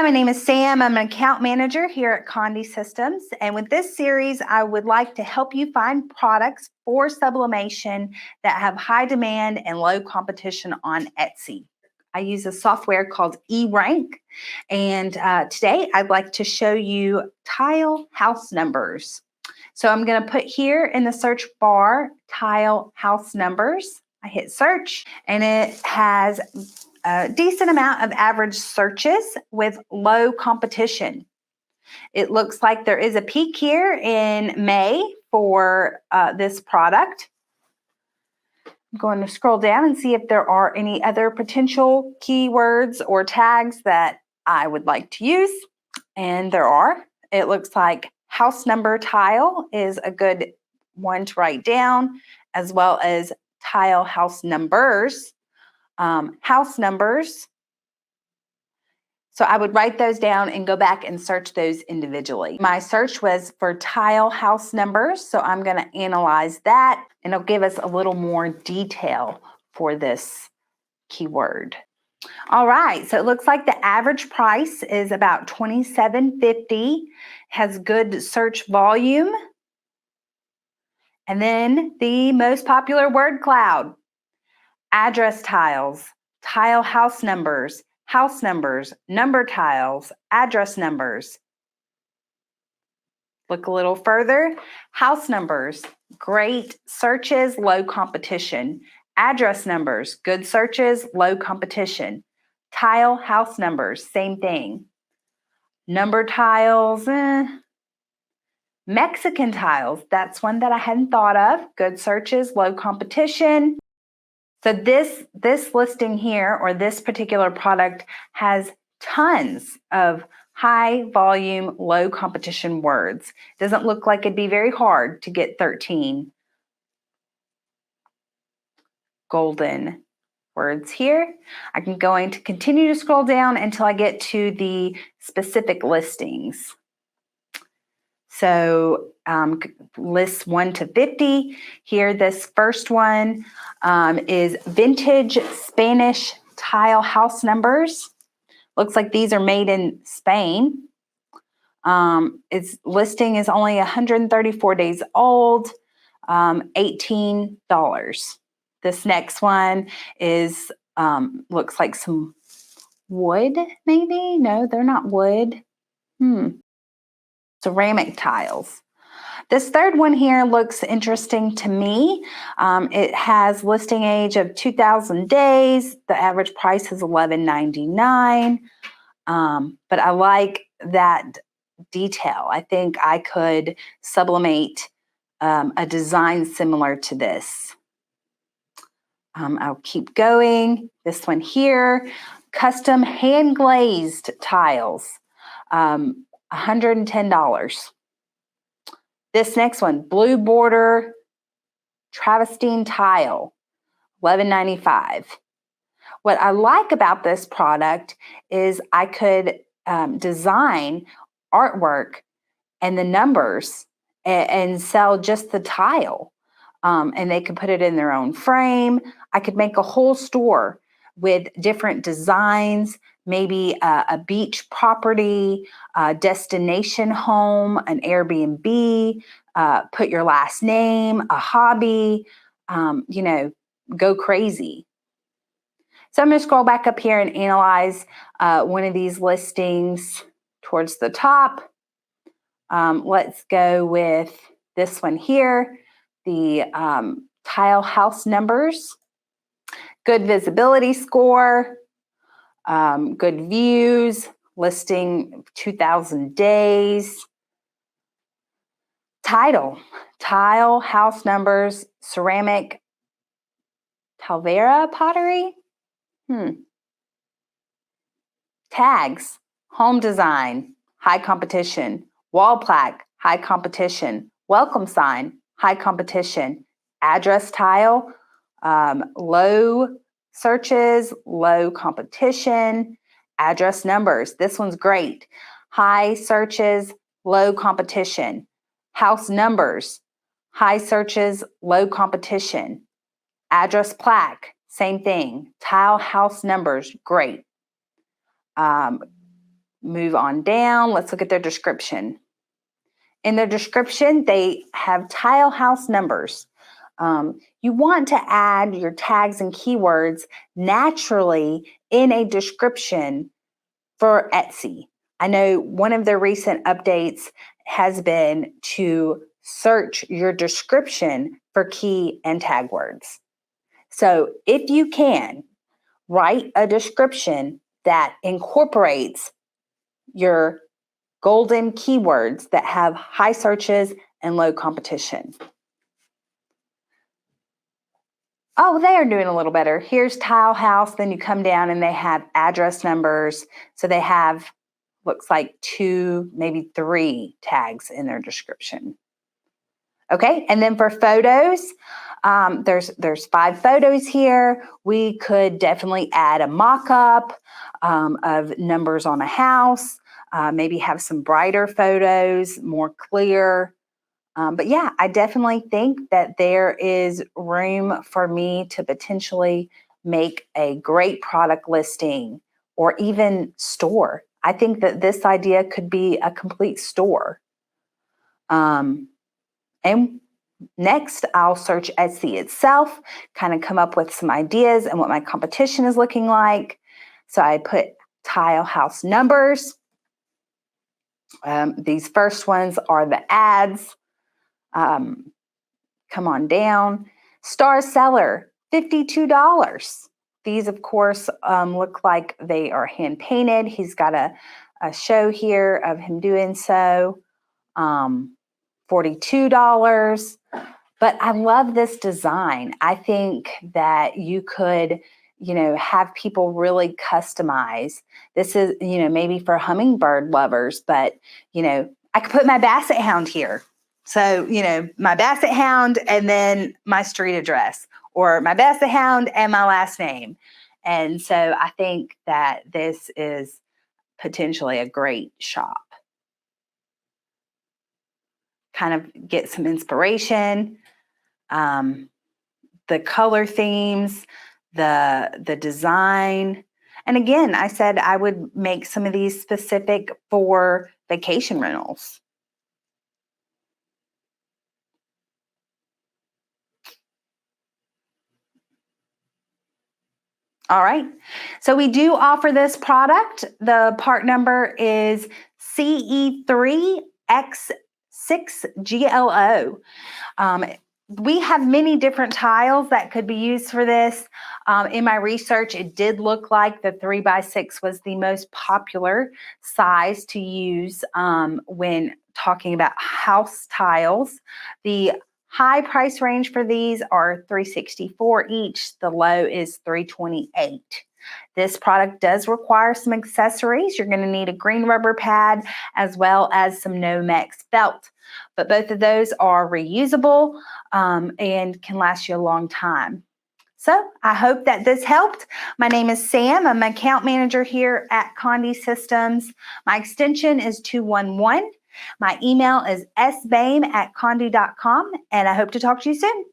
Hi, my name is Sam. I'm an account manager here at Conde Systems. And with this series, I would like to help you find products for sublimation that have high demand and low competition on Etsy. I use a software called eRank. And today I'd like to show you tile house numbers. So I'm going to put here in the search bar, tile house numbers. I hit search and it has a decent amount of average searches with low competition. It looks like there is a peak here in May for this product. I'm going to scroll down and see if there are any other potential keywords or tags that I would like to use. And there are. It looks like house number tile is a good one to write down, as well as tile house numbers. House numbers. So I would write those down and go back and search those individually. My search was for tile house numbers, so I'm going to analyze that, and it'll give us a little more detail for this keyword. All right, so it looks like the average price is about $27.50, has good search volume, and then the most popular word cloud: address tiles, tile house numbers, number tiles, address numbers. Look a little further. House numbers, great searches, low competition. Address numbers, good searches, low competition. Tile house numbers, same thing. Number tiles, Mexican tiles, that's one that I hadn't thought of. Good searches, low competition. So this listing here, or this particular product, has tons of high volume, low competition words. Doesn't look like it'd be very hard to get 13 golden words here. I can go to continue to scroll down until I get to the specific listings. So lists 1 to 50. Here, this first one is vintage Spanish tile house numbers. Looks like these are made in Spain. Its listing is only 134 days old, $18. This next one is looks like some wood, maybe? No, they're not wood. Ceramic tiles. This third one here looks interesting to me. It has listing age of 2,000 days. The average price is $11.99. But I like that detail. I think I could sublimate a design similar to this. I'll keep going. This one here, custom hand glazed tiles, $110. This next one, blue border Travestine tile, $11.95. What I like about this product is I could design artwork and the numbers and sell just the tile. And they could put it in their own frame. I could make a whole store with different designs, maybe a beach property, a destination home, an Airbnb, put your last name, a hobby, go crazy. So I'm going to scroll back up here and analyze one of these listings towards the top. Let's go with this one here, the tile house numbers. Good visibility score, good views, listing 2,000 days. Title, tile house numbers, ceramic Talvera pottery. Tags, home design, high competition. Wall plaque, high competition. Welcome sign, high competition. Address tile, low searches, low competition. Address numbers, this one's great. High searches, low competition. House numbers, high searches, low competition. Address plaque, same thing. Tile house numbers, great. Move on down. Let's look at their description. In their description, they have tile house numbers. You want to add your tags and keywords naturally in a description for Etsy. I know one of their recent updates has been to search your description for key and tag words. So if you can, write a description that incorporates your golden keywords that have high searches and low competition. Oh, they are doing a little better. Here's tile house. Then you come down and they have address numbers. So they have, looks like 2, maybe 3 tags in their description. Okay, and then for photos, there's 5 photos here. We could definitely add a mock-up of numbers on a house, maybe have some brighter photos, more clear. But yeah, I definitely think that there is room for me to potentially make a great product listing or even store. I think that this idea could be a complete store. And next, I'll search Etsy itself, kind of come up with some ideas and what my competition is looking like. So I put tile house numbers. These first ones are the ads. Come on down. Star seller, $52. These, of course, look like they are hand painted. He's got a show here of him doing so. $42. But I love this design. I think that you could, have people really customize. This is, maybe for hummingbird lovers, but, I could put my basset hound here. So, my basset hound and then my street address, or my basset hound and my last name. And so I think that this is potentially a great shop. Kind of get some inspiration, the color themes, the design. And again, I said I would make some of these specific for vacation rentals. All right, so we do offer this product. The part number is CE3X6GLO. We have many different tiles that could be used for this. In my research, it did look like the 3x6 was the most popular size to use when talking about house tiles. The high price range for these are $364 each. The low is $328. This product does require some accessories. You're going to need a green rubber pad as well as some Nomex felt. But both of those are reusable and can last you a long time. So I hope that this helped. My name is Sam. I'm an account manager here at Conde Systems. My extension is 211. My email is sbame@conde.com, and I hope to talk to you soon.